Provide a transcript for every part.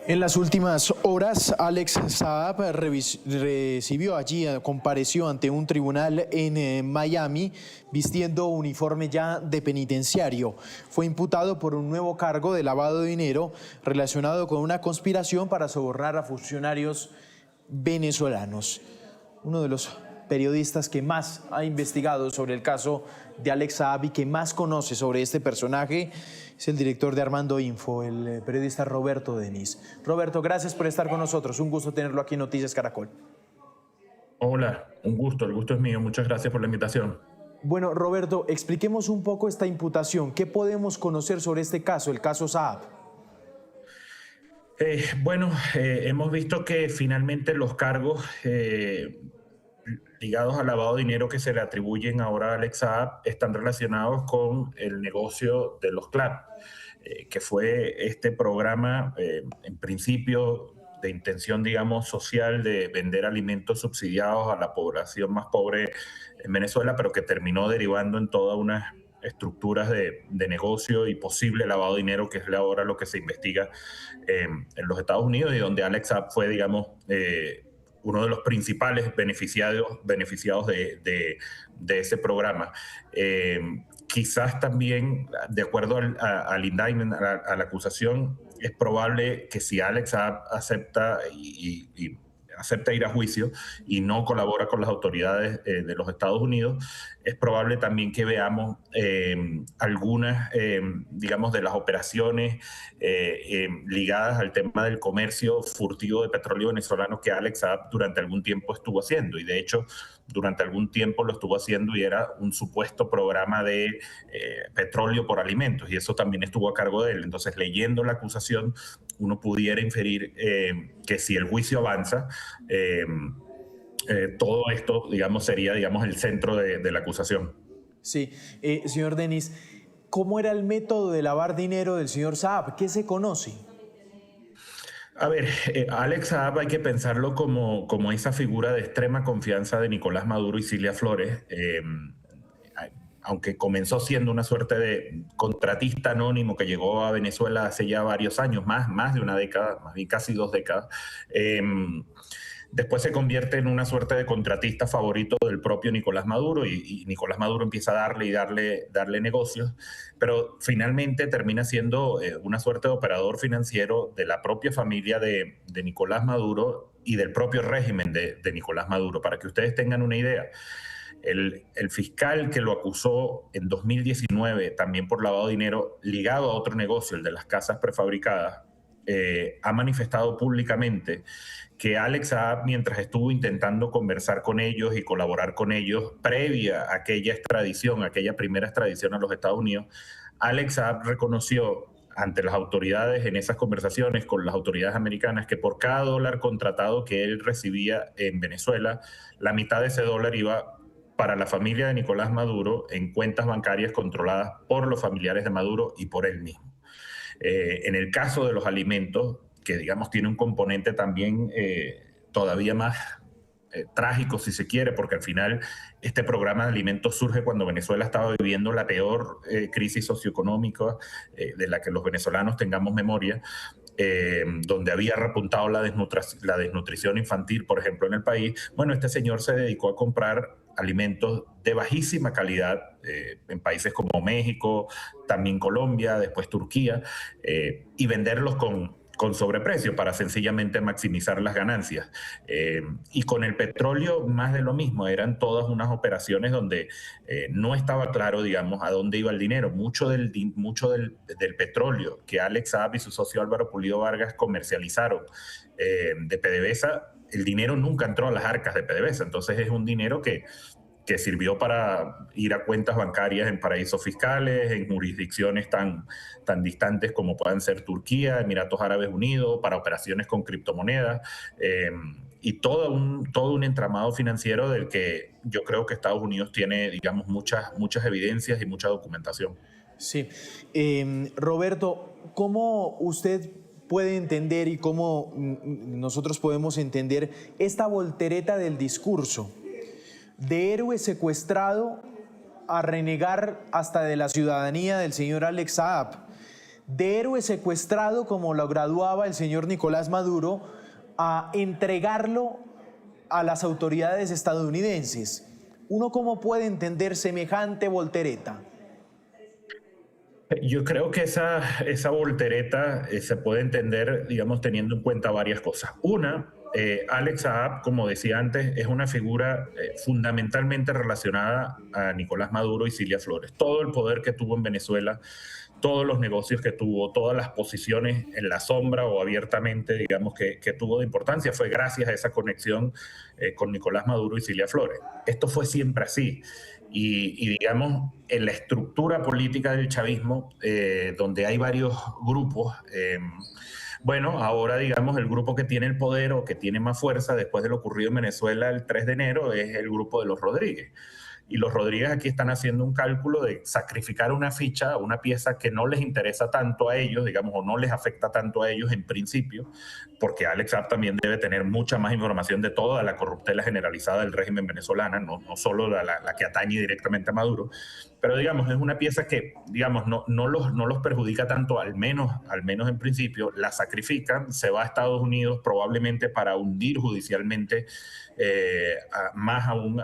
En las últimas horas, Alex Saab recibió allí, compareció ante un tribunal en Miami vistiendo uniforme ya de penitenciario. Fue imputado por un nuevo cargo de lavado de dinero relacionado con una conspiración para sobornar a funcionarios venezolanos. Uno de los periodistas que más ha investigado sobre el caso de Alex Saab y que más conoce sobre este personaje es el director de Armando Info, el periodista Roberto Denis. Roberto, gracias por estar con nosotros. Un gusto tenerlo aquí en Noticias Caracol. Hola, un gusto, el gusto es mío. Muchas gracias por la invitación. Bueno, Roberto, expliquemos un poco esta imputación. ¿Qué podemos conocer sobre este caso, el caso Saab? Hemos visto que finalmente los cargos ligados al lavado de dinero que se le atribuyen ahora a Alex Saab están relacionados con el negocio de los CLAP, que fue este programa, en principio, de intención, digamos, social de vender alimentos subsidiados a la población más pobre en Venezuela, pero que terminó derivando en todas unas estructuras de negocio y posible lavado de dinero, que es ahora lo que se investiga en los Estados Unidos y donde Alex Saab fue, digamos, uno de los principales beneficiados de ese programa. Quizás también, de acuerdo al indictment, a la acusación, es probable que si Alex Saab acepta y acepta ir a juicio y no colabora con las autoridades de los Estados Unidos, es probable también que veamos algunas, digamos, de las operaciones ligadas al tema del comercio furtivo de petróleo venezolano que Alex Saab durante algún tiempo estuvo haciendo. Y de hecho, durante algún tiempo lo estuvo haciendo y era un supuesto programa de petróleo por alimentos. Y eso también estuvo a cargo de él. Entonces, leyendo la acusación, uno pudiera inferir que si el juicio avanza, todo esto, digamos, sería, digamos, el centro de la acusación. Sí, señor Denis, ¿cómo era el método de lavar dinero del señor Saab? ¿Qué se conoce? A ver, Alex Saab hay que pensarlo como esa figura de extrema confianza de Nicolás Maduro y Cilia Flores. Aunque comenzó siendo una suerte de contratista anónimo que llegó a Venezuela hace ya varios años, más de una década, más bien casi 2 décadas, después se convierte en una suerte de contratista favorito del propio Nicolás Maduro y Nicolás Maduro empieza a darle negocios, pero finalmente termina siendo una suerte de operador financiero de la propia familia de Nicolás Maduro y del propio régimen de Nicolás Maduro. Para que ustedes tengan una idea, el fiscal que lo acusó en 2019 también por lavado de dinero ligado a otro negocio, el de las casas prefabricadas, ha manifestado públicamente que Alex Saab, mientras estuvo intentando conversar con ellos y colaborar con ellos previa a aquella extradición, aquella primera extradición a los Estados Unidos, Alex Saab reconoció ante las autoridades en esas conversaciones con las autoridades americanas que por cada dólar contratado que él recibía en Venezuela, la mitad de ese dólar iba para la familia de Nicolás Maduro en cuentas bancarias controladas por los familiares de Maduro y por él mismo. En el caso de los alimentos, que digamos tiene un componente también todavía más trágico, si se quiere, porque al final este programa de alimentos surge cuando Venezuela estaba viviendo la peor crisis socioeconómica de la que los venezolanos tengamos memoria, donde había repuntado la desnutrición infantil, por ejemplo, en el país. Bueno, este señor se dedicó a comprar alimentos de bajísima calidad en países como México, también Colombia, después Turquía, y venderlos con sobreprecio para sencillamente maximizar las ganancias. Y con el petróleo más de lo mismo, eran todas unas operaciones donde no estaba claro, digamos, a dónde iba el dinero. Mucho del petróleo que Alex Saab y su socio Álvaro Pulido Vargas comercializaron de PDVSA, el dinero nunca entró a las arcas de PDVSA, entonces es un dinero que sirvió para ir a cuentas bancarias en paraísos fiscales, en jurisdicciones tan distantes como puedan ser Turquía, Emiratos Árabes Unidos, para operaciones con criptomonedas, y todo un entramado financiero del que yo creo que Estados Unidos tiene, digamos, muchas evidencias y mucha documentación. Sí. Roberto, ¿cómo usted puede entender y cómo nosotros podemos entender esta voltereta del discurso? De héroe secuestrado a renegar hasta de la ciudadanía del señor Alex Saab, de héroe secuestrado, como lo graduaba el señor Nicolás Maduro, a entregarlo a las autoridades estadounidenses. ¿Uno cómo puede entender semejante voltereta? Yo creo que esa voltereta se puede entender, digamos, teniendo en cuenta varias cosas. Una, Alex Saab, como decía antes, es una figura fundamentalmente relacionada a Nicolás Maduro y Cilia Flores. Todo el poder que tuvo en Venezuela, todos los negocios que tuvo, todas las posiciones en la sombra o abiertamente, digamos, que tuvo de importancia, fue gracias a esa conexión con Nicolás Maduro y Cilia Flores. Esto fue siempre así. Digamos, en la estructura política del chavismo, donde hay varios grupos, bueno, ahora digamos el grupo que tiene el poder o que tiene más fuerza después de lo ocurrido en Venezuela el 3 de enero es el grupo de los Rodríguez. Y los Rodríguez aquí están haciendo un cálculo de sacrificar una ficha, una pieza que no les interesa tanto a ellos, digamos, o no les afecta tanto a ellos en principio, porque Alex Saab también debe tener mucha más información de toda la corruptela generalizada del régimen venezolano, no solo la que atañe directamente a Maduro. Pero digamos, es una pieza que, digamos, no los perjudica tanto, al menos en principio, la sacrifican, se va a Estados Unidos probablemente para hundir judicialmente más aún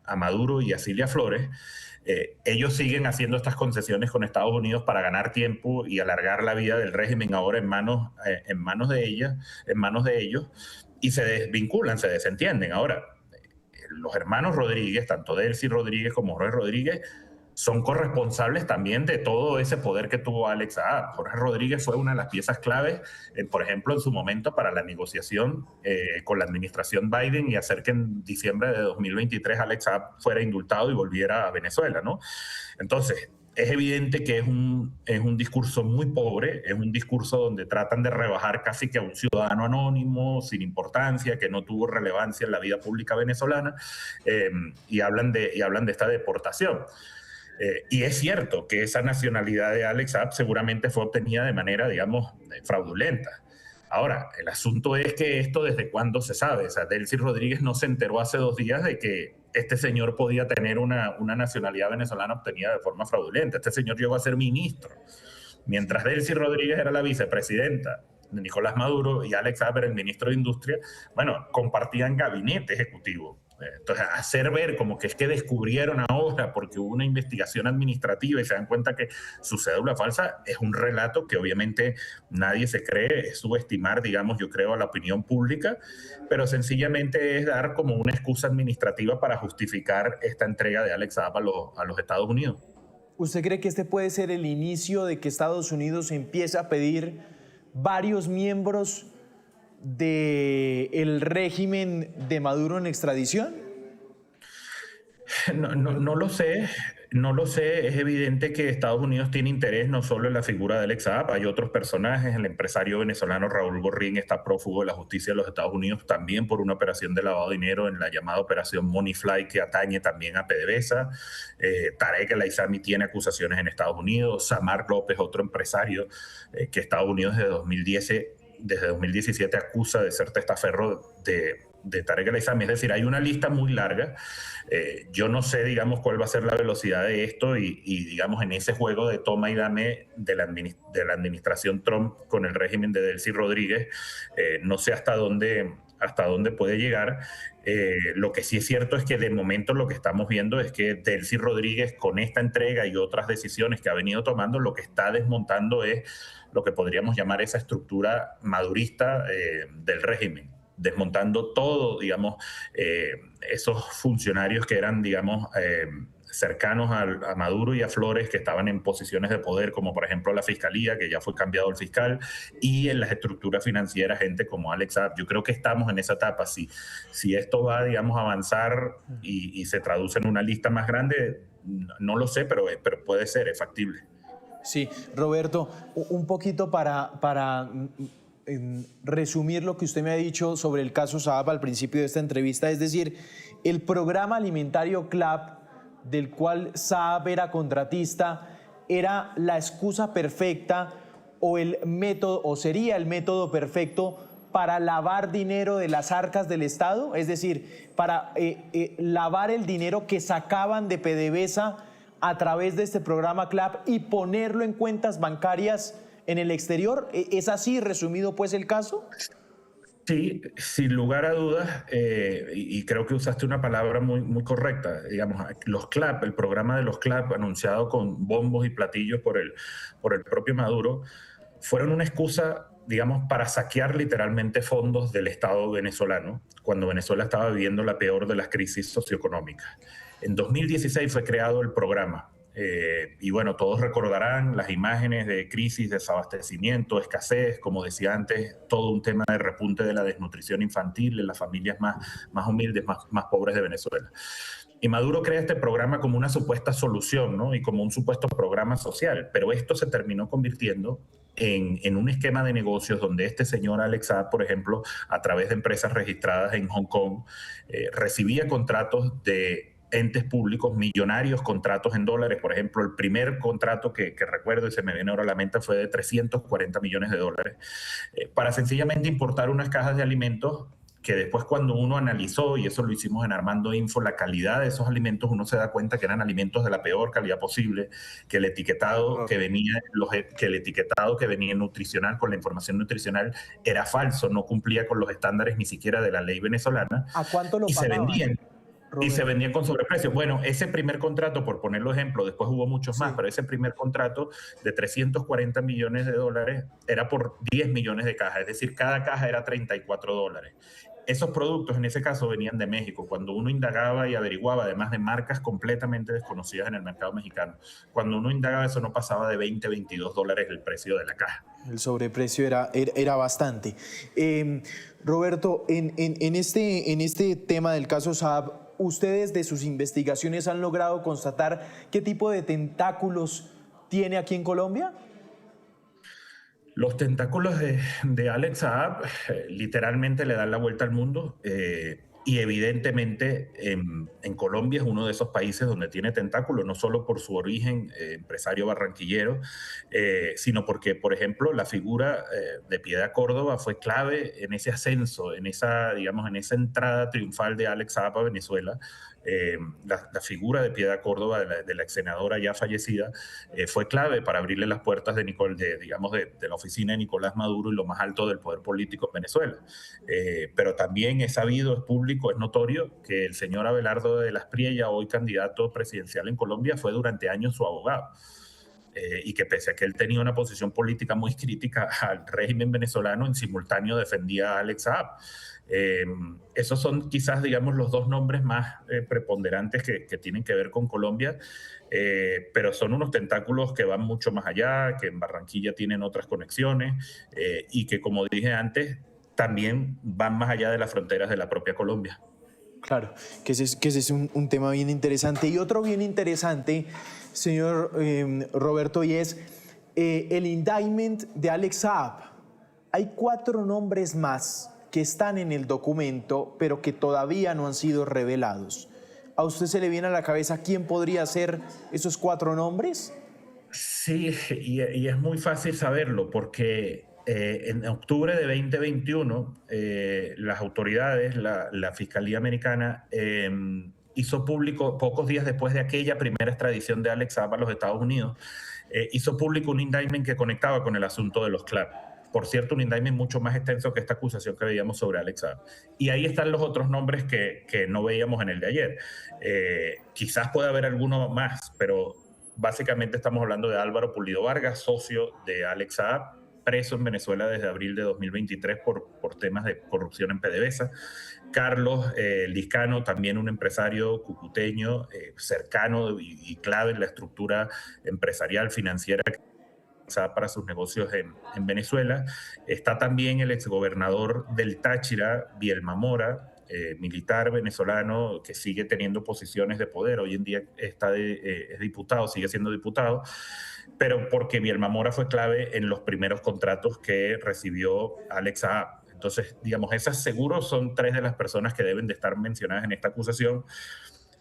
a Maduro y a Cilia Flores. Ellos siguen haciendo estas concesiones con Estados Unidos para ganar tiempo y alargar la vida del régimen ahora en manos de ellos, y se desvinculan, se desentienden. Ahora, los hermanos Rodríguez, tanto Delcy Rodríguez como Jorge Rodríguez, son corresponsables también de todo ese poder que tuvo Alex Saab. Jorge Rodríguez fue una de las piezas claves, por ejemplo, en su momento para la negociación con la administración Biden y hacer que en diciembre de 2023 Alex Saab fuera indultado y volviera a Venezuela, ¿no? Entonces, es evidente que es un discurso muy pobre, es un discurso donde tratan de rebajar casi que a un ciudadano anónimo, sin importancia, que no tuvo relevancia en la vida pública venezolana, y hablan de esta deportación. Y es cierto que esa nacionalidad de Alex Saab seguramente fue obtenida de manera, digamos, fraudulenta. Ahora, el asunto es que esto desde cuándo se sabe. O sea, Delcy Rodríguez no se enteró hace 2 días de que este señor podía tener una nacionalidad venezolana obtenida de forma fraudulenta. Este señor llegó a ser ministro. Mientras Delcy Rodríguez era la vicepresidenta de Nicolás Maduro y Alex Saab era el ministro de Industria, bueno, compartían gabinete ejecutivo. Entonces, hacer ver como que es que descubrieron ahora porque hubo una investigación administrativa y se dan cuenta que su cédula falsa es un relato que obviamente nadie se cree, es subestimar, digamos, yo creo, a la opinión pública, pero sencillamente es dar como una excusa administrativa para justificar esta entrega de Alex Saab a los Estados Unidos. ¿Usted cree que este puede ser el inicio de que Estados Unidos empiece a pedir varios miembros del régimen de Maduro en extradición? No lo sé, es evidente que Estados Unidos tiene interés no solo en la figura de Alex Saab, hay otros personajes, el empresario venezolano Raúl Gorrín está prófugo de la justicia de los Estados Unidos también por una operación de lavado de dinero en la llamada operación Moneyfly que atañe también a PDVSA, Tarek El Aissami tiene acusaciones en Estados Unidos, Samar López, otro empresario que Estados Unidos desde 2017 acusa de ser testaferro de Tarek El Aissami. Es decir, hay una lista muy larga. Yo no sé, digamos, cuál va a ser la velocidad de esto y digamos, en ese juego de toma y dame de la administración Trump con el régimen de Delcy Rodríguez, no sé hasta dónde puede llegar. Lo que sí es cierto es que de momento lo que estamos viendo es que Delcy Rodríguez, con esta entrega y otras decisiones que ha venido tomando, lo que está desmontando es lo que podríamos llamar esa estructura madurista del régimen, desmontando todo, digamos, esos funcionarios que eran, digamos, cercanos a Maduro y a Flores, que estaban en posiciones de poder, como por ejemplo la Fiscalía, que ya fue cambiado el fiscal, y en las estructuras financieras, gente como Alex Saab. Yo creo que estamos en esa etapa. Si esto va, digamos, a avanzar y se traduce en una lista más grande, no lo sé, pero puede ser, es factible. Sí, Roberto, un poquito para resumir lo que usted me ha dicho sobre el caso Saab al principio de esta entrevista, es decir, el programa alimentario CLAP, del cual Saab era contratista, era la excusa perfecta o el método, o sería el método perfecto para lavar dinero de las arcas del Estado, es decir, para lavar el dinero que sacaban de PDVSA a través de este programa CLAP y ponerlo en cuentas bancarias en el exterior. ¿Es así resumido pues el caso? Sí, sin lugar a dudas, y creo que usaste una palabra muy correcta, digamos, los CLAP, el programa de los CLAP anunciado con bombos y platillos por el propio Maduro, fueron una excusa, digamos, para saquear literalmente fondos del Estado venezolano, cuando Venezuela estaba viviendo la peor de las crisis socioeconómicas. En 2016 fue creado el programa. Y bueno, todos recordarán las imágenes de crisis, desabastecimiento, escasez, como decía antes, todo un tema de repunte de la desnutrición infantil en las familias más humildes, más pobres de Venezuela. Y Maduro crea este programa como una supuesta solución, ¿no? Y como un supuesto programa social, pero esto se terminó convirtiendo en un esquema de negocios donde este señor Alex Saab, por ejemplo, a través de empresas registradas en Hong Kong, recibía contratos de entes públicos, millonarios contratos en dólares. Por ejemplo, el primer contrato que recuerdo y se me viene ahora a la mente fue de 340 millones de dólares para sencillamente importar unas cajas de alimentos que después cuando uno analizó, y eso lo hicimos en Armando Info, la calidad de esos alimentos, uno se da cuenta que eran alimentos de la peor calidad posible, que el etiquetado que venía, que el etiquetado que venía nutricional, con la información nutricional, era falso, no cumplía con los estándares ni siquiera de la ley venezolana, ¿A cuánto lo y se pagaban, vendían. Y se Roberto? vendían con sobreprecio. Bueno, ese primer contrato, por ponerlo ejemplo, después hubo muchos más, Sí. pero ese primer contrato de 340 millones de dólares era por 10 millones de cajas, es decir, cada caja era 34 dólares. Esos productos en ese caso venían de México. Cuando uno indagaba y averiguaba, además de marcas completamente desconocidas en el mercado mexicano, cuando uno indagaba eso no pasaba de 20, 22 dólares el precio de la caja. El sobreprecio era bastante. Roberto, en este tema del caso Saab, ¿ustedes de sus investigaciones han logrado constatar qué tipo de tentáculos tiene aquí en Colombia? Los tentáculos de Alex Saab literalmente le dan la vuelta al mundo y evidentemente en Colombia es uno de esos países donde tiene tentáculos, no solo por su origen empresario barranquillero, sino porque, por ejemplo, la figura de Piedad Córdoba fue clave en ese ascenso, en esa, digamos, en esa entrada triunfal de Alex Saab a Venezuela. La figura de Piedad Córdoba, de la ex senadora ya fallecida, fue clave para abrirle las puertas digamos, de la oficina de Nicolás Maduro y lo más alto del poder político en Venezuela. Pero también es sabido, es público, es notorio que el señor Abelardo de las Priella, hoy candidato presidencial en Colombia, fue durante años su abogado. Y que pese a que él tenía una posición política muy crítica al régimen venezolano, en simultáneo defendía a Alex Saab. Esos son quizás, digamos, los dos nombres más preponderantes que tienen que ver con Colombia, pero son unos tentáculos que van mucho más allá, que en Barranquilla tienen otras conexiones y que, como dije antes, también van más allá de las fronteras de la propia Colombia. Claro, que ese es un tema bien interesante. Y otro bien interesante, señor Roberto, y es el indictment de Alex Saab. Hay 4 nombres más que están en el documento, pero que todavía no han sido revelados. ¿A usted se le viene a la cabeza quién podría ser esos 4 nombres? Sí, y es muy fácil saberlo porque en octubre de 2021 las autoridades, la Fiscalía Americana, hizo público, pocos días después de aquella primera extradición de Alex Saab a los Estados Unidos, hizo público un indictment que conectaba con el asunto de los CLAP. Por cierto, un indictment mucho más extenso que esta acusación que veíamos sobre Alex Saab. Y ahí están los otros nombres que no veíamos en el de ayer. Quizás pueda haber alguno más, pero básicamente estamos hablando de Álvaro Pulido Vargas, socio de Alex Saab, preso en Venezuela desde abril de 2023 por temas de corrupción en PDVSA. Carlos Liscano, también un empresario cucuteño cercano y clave en la estructura empresarial financiera para sus negocios en Venezuela. Está también el exgobernador del Táchira, Bielma Mora, militar venezolano que sigue teniendo posiciones de poder. Hoy en día es diputado, sigue siendo diputado, pero porque Bielma Mora fue clave en los primeros contratos que recibió Alex Saab. Entonces, digamos, esas seguros son 3 de las personas que deben de estar mencionadas en esta acusación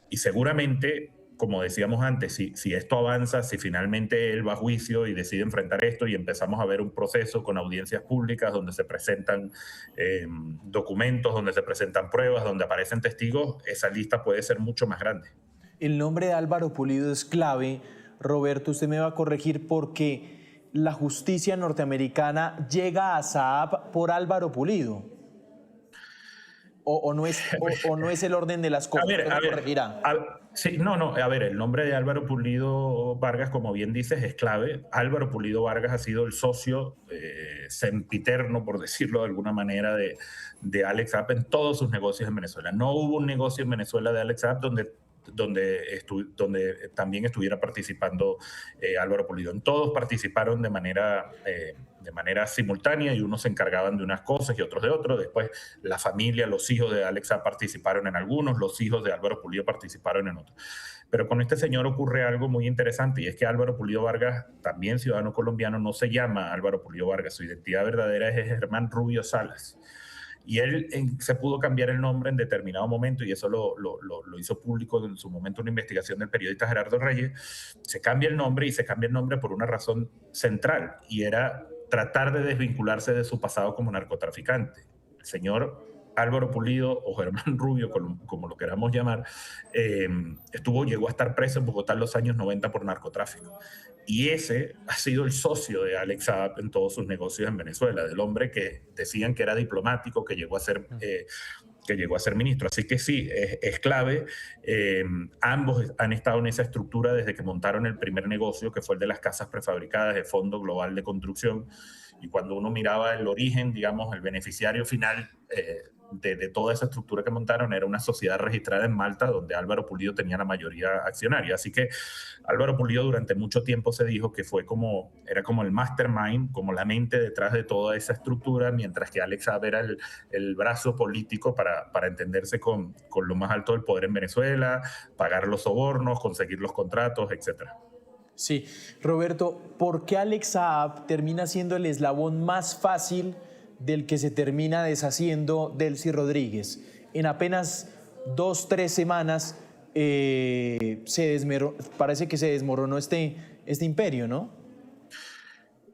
y seguramente, como decíamos antes, si esto avanza, si finalmente él va a juicio y decide enfrentar esto y empezamos a ver un proceso con audiencias públicas donde se presentan documentos, donde se presentan pruebas, donde aparecen testigos, esa lista puede ser mucho más grande. El nombre de Álvaro Pulido es clave. Roberto, usted me va a corregir porque la justicia norteamericana llega a Saab por Álvaro Pulido? ¿O no es el orden de las cosas? A ver, ¿Usted me corregirá? sí, no, a ver, el nombre de Álvaro Pulido Vargas, como bien dices, es clave. Álvaro Pulido Vargas ha sido el socio sempiterno, por decirlo de alguna manera, de Alex Saab en todos sus negocios en Venezuela. No hubo un negocio en Venezuela de Alex Saab donde también estuviera participando Álvaro Pulido. En todos participaron de manera simultánea y unos se encargaban de unas cosas y otros de otros. Después la familia, los hijos de Alexa participaron en algunos, los hijos de Álvaro Pulido participaron en otros. Pero con este señor ocurre algo muy interesante y es que Álvaro Pulido Vargas, también ciudadano colombiano, no se llama Álvaro Pulido Vargas, su identidad verdadera es Germán Rubio Salas. Y él se pudo cambiar el nombre en determinado momento y eso lo hizo público en su momento una investigación del periodista Gerardo Reyes. Se cambia el nombre y se cambia el nombre por una razón central y era tratar de desvincularse de su pasado como narcotraficante. El señor Álvaro Pulido o Germán Rubio, como lo queramos llamar, llegó a estar preso en Bogotá en los años 90 por narcotráfico. Y ese ha sido el socio de Alex Saab en todos sus negocios en Venezuela, del hombre que decían que era diplomático, que llegó a ser ministro. Así que sí, es clave. Ambos han estado en esa estructura desde que montaron el primer negocio, que fue el de las casas prefabricadas de Fondo Global de Construcción. Y cuando uno miraba el origen, digamos, el beneficiario final de toda esa estructura que montaron era una sociedad registrada en Malta donde Álvaro Pulido tenía la mayoría accionaria. Así que Álvaro Pulido durante mucho tiempo se dijo que era como el mastermind, como la mente detrás de toda esa estructura, mientras que Alex Saab era el brazo político para entenderse con lo más alto del poder en Venezuela, pagar los sobornos, conseguir los contratos, etcétera. Sí, Roberto, ¿por qué Alex Saab termina siendo el eslabón más fácil del que se termina deshaciendo Delcy Rodríguez? En apenas 2-3 semanas parece que se desmoronó este imperio, ¿no?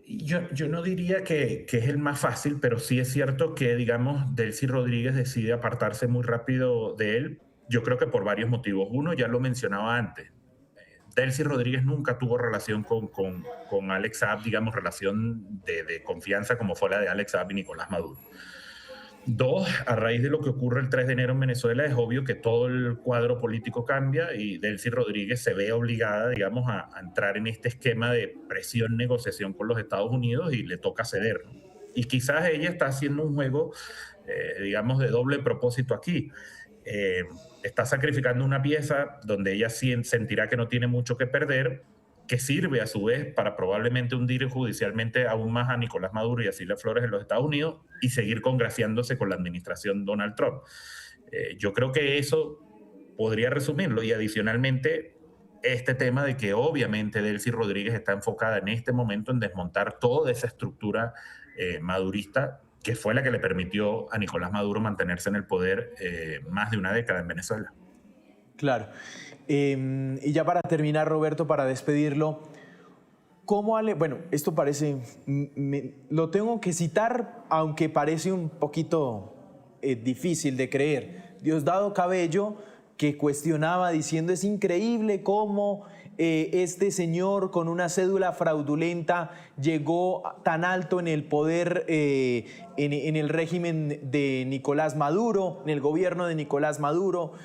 Yo no diría que es el más fácil, pero sí es cierto que, digamos, Delcy Rodríguez decide apartarse muy rápido de él. Yo creo que por varios motivos. Uno, ya lo mencionaba antes. Delcy Rodríguez nunca tuvo relación con Alex Saab, digamos, relación de confianza como fue la de Alex Saab y Nicolás Maduro. Dos, a raíz de lo que ocurre el 3 de enero en Venezuela, es obvio que todo el cuadro político cambia y Delcy Rodríguez se ve obligada, digamos, a entrar en este esquema de presión, negociación con los Estados Unidos y le toca ceder. Y quizás ella está haciendo un juego, digamos, de doble propósito aquí. Está sacrificando una pieza donde ella sentirá que no tiene mucho que perder, que sirve a su vez para probablemente hundir judicialmente aún más a Nicolás Maduro y a Cilia Flores en los Estados Unidos y seguir congraciándose con la administración Donald Trump. Yo creo que eso podría resumirlo y adicionalmente este tema de que obviamente Delcy Rodríguez está enfocada en este momento en desmontar toda esa estructura madurista que fue la que le permitió a Nicolás Maduro mantenerse en el poder más de una década en Venezuela. Claro. Y ya para terminar, Roberto, para despedirlo, bueno, esto parece, lo tengo que citar, aunque parece un poquito difícil de creer. Diosdado Cabello, que cuestionaba diciendo, es increíble cómo este señor con una cédula fraudulenta llegó tan alto en el poder en el régimen de Nicolás Maduro, en el gobierno de Nicolás Maduro,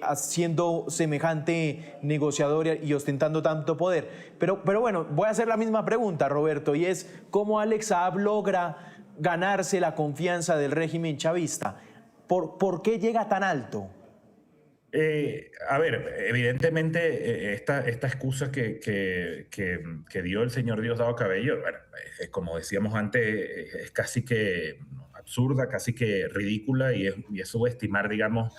haciendo semejante negociador y ostentando tanto poder. Pero bueno, voy a hacer la misma pregunta, Roberto, y es ¿cómo Alex Saab logra ganarse la confianza del régimen chavista? ¿Por qué llega tan alto? A ver, evidentemente esta excusa que dio el señor Diosdado Cabello, bueno, como decíamos antes, es casi que absurda, casi que ridícula y es subestimar, digamos,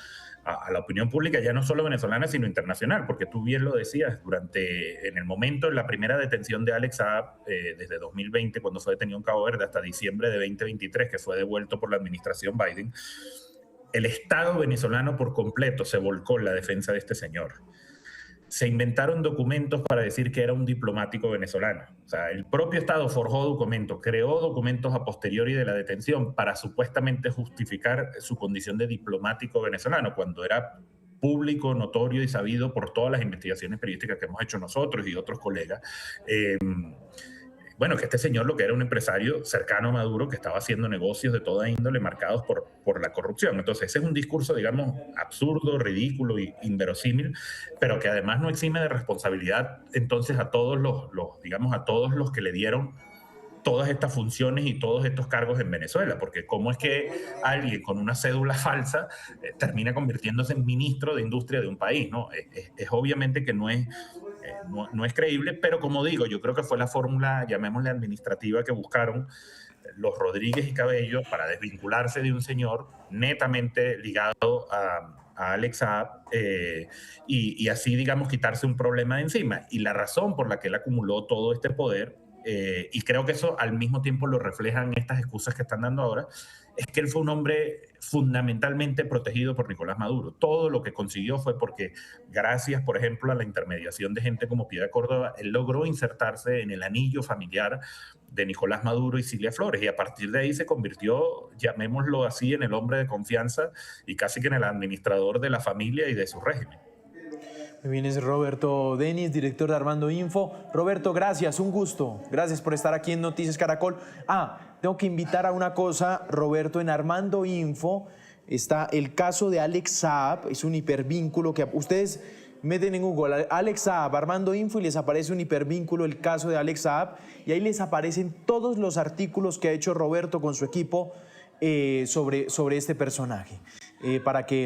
a la opinión pública, ya no solo venezolana, sino internacional, porque tú bien lo decías, en el momento de la primera detención de Alex Saab, desde 2020, cuando fue detenido en Cabo Verde, hasta diciembre de 2023, que fue devuelto por la administración Biden, el Estado venezolano por completo se volcó en la defensa de este señor. Se inventaron documentos para decir que era un diplomático venezolano. O sea, el propio Estado forjó documentos, creó documentos a posteriori de la detención para supuestamente justificar su condición de diplomático venezolano, cuando era público, notorio y sabido por todas las investigaciones periodísticas que hemos hecho nosotros y otros colegas. bueno, que este señor lo que era un empresario cercano a Maduro que estaba haciendo negocios de toda índole marcados por la corrupción. Entonces, ese es un discurso, digamos, absurdo, ridículo e inverosímil, pero que además no exime de responsabilidad entonces a todos digamos, a todos los que le dieron todas estas funciones y todos estos cargos en Venezuela, porque cómo es que alguien con una cédula falsa termina convirtiéndose en ministro de industria de un país, ¿no? Es obviamente que no es creíble, pero como digo, yo creo que fue la fórmula, llamémosle administrativa, que buscaron los Rodríguez y Cabello para desvincularse de un señor netamente ligado a Alex Saab y así, digamos, quitarse un problema de encima. Y la razón por la que él acumuló todo este poder, y creo que eso al mismo tiempo lo reflejan estas excusas que están dando ahora, es que él fue un hombre fundamentalmente protegido por Nicolás Maduro. Todo lo que consiguió fue porque, gracias, por ejemplo, a la intermediación de gente como Piedra Córdoba, él logró insertarse en el anillo familiar de Nicolás Maduro y Cilia Flores, y a partir de ahí se convirtió, llamémoslo así, en el hombre de confianza y casi que en el administrador de la familia y de su régimen. Muy bien, es Roberto Denis, director de Armando Info. Roberto, gracias, un gusto. Gracias por estar aquí en Noticias Caracol. Tengo que invitar a una cosa, Roberto, en Armando Info está el caso de Alex Saab, es un hipervínculo que ustedes meten en Google Alex Saab, Armando Info, y les aparece un hipervínculo, el caso de Alex Saab, y ahí les aparecen todos los artículos que ha hecho Roberto con su equipo sobre este personaje,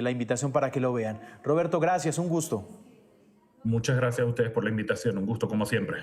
la invitación para que lo vean. Roberto, gracias, un gusto. Muchas gracias a ustedes por la invitación, un gusto como siempre.